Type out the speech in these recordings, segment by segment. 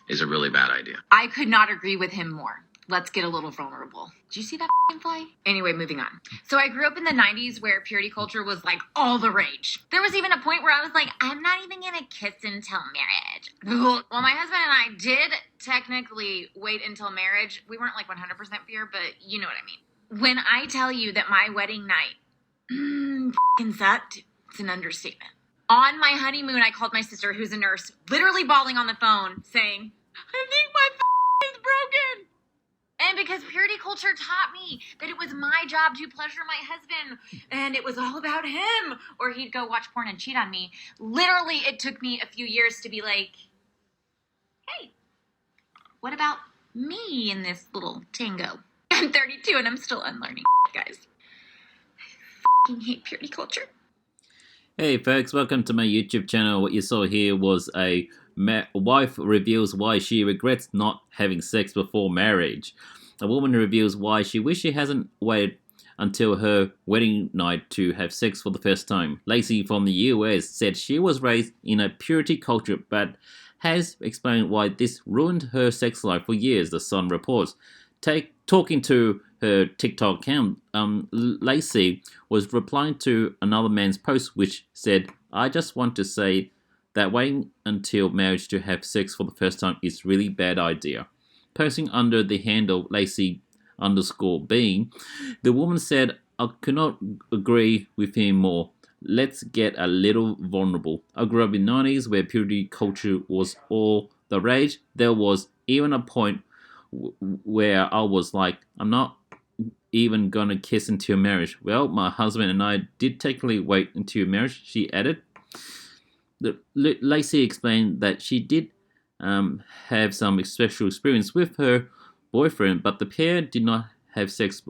is a really bad idea. I could not agree with him more. Let's get a little vulnerable. Did you see that fly? Anyway, moving on. So I grew up in the 90s where purity culture was like all the rage. There was even a point where I was like, I'm not even gonna kiss until marriage. Well, my husband and I did technically wait until marriage. We weren't like 100% pure, but you know what I mean. When I tell you that my wedding night f***ing sucked, it's an understatement. On my honeymoon, I called my sister, who's a nurse, literally bawling on the phone, saying, I think my is broken. And because purity culture taught me that it was my job to pleasure my husband and it was all about him, or he'd go watch porn and cheat on me. Literally, it took me a few years to be like, hey, what about me in this little tango? I'm 32 and I'm still unlearning, guys. I f***ing hate purity culture. Hey folks, welcome to my YouTube channel. What you saw here was a wife reveals why she regrets not having sex before marriage. A woman reveals why she wishes she hasn't waited until her wedding night to have sex for the first time. Lacey from the US said she was raised in a purity culture but has explained why this ruined her sex life for years, the Sun reports. Talking to her TikTok account, Lacey was replying to another man's post which said, I just want to say that waiting until marriage to have sex for the first time is a really bad idea. Posting under the handle Lacey_Bean, the woman said, I could not agree with him more. Let's get a little vulnerable. I grew up in the 90s where purity culture was all the rage. There was even a point where I was like, I'm not even gonna kiss until marriage. Well, my husband and I did technically wait until marriage, she added. Lacey explained that she did have some special experience with her boyfriend, but the pair did not have sex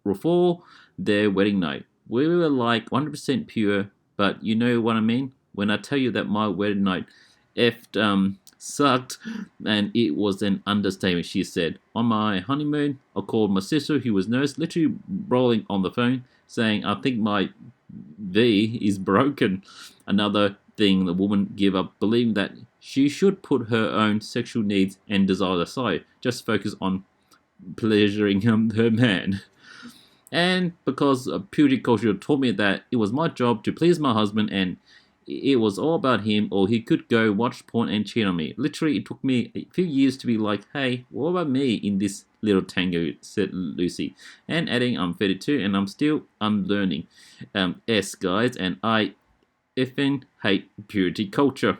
before their wedding night. We were like 100% pure, but you know what I mean? When I tell you that my wedding night sucked, and it was an understatement, she said. On my honeymoon, I called my sister, who was nurse, literally rolling on the phone, saying, I think my V is broken. Another thing the woman gave up, believing that she should put her own sexual needs and desires aside, just focus on pleasuring her man. And because purity culture taught me that it was my job to please my husband and it was all about him, or he could go watch porn and cheat on me. Literally, it took me a few years to be like, hey, what about me in this little tango, said Lucy. And adding, I'm 32 and I'm still unlearning. Guys, and I effing hate purity culture.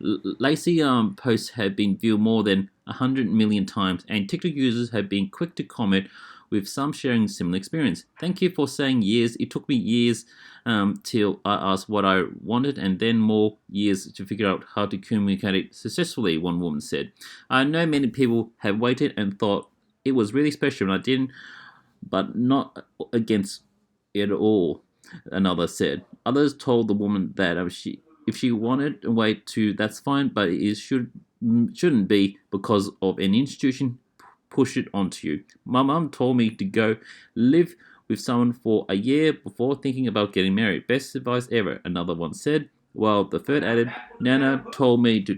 Lacey posts have been viewed more than 100 million times, and TikTok users have been quick to comment, with some sharing similar experience. Thank you for saying years. It took me years till I asked what I wanted, and then more years to figure out how to communicate it successfully, one woman said. I know many people have waited and thought it was really special, and I didn't, but not against it at all, another said. Others told the woman that if she wanted to wait too, that's fine, but it shouldn't be because of an institution push it onto you. My mum told me to go live with someone for a year before thinking about getting married. Best advice ever, another one said. While the third added, Nana told me to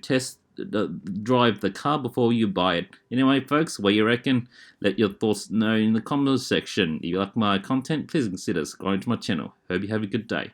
drive the car before you buy it. Anyway, folks, what you reckon? Let your thoughts know in the comments section. If you like my content, please consider subscribing to my channel. Hope you have a good day.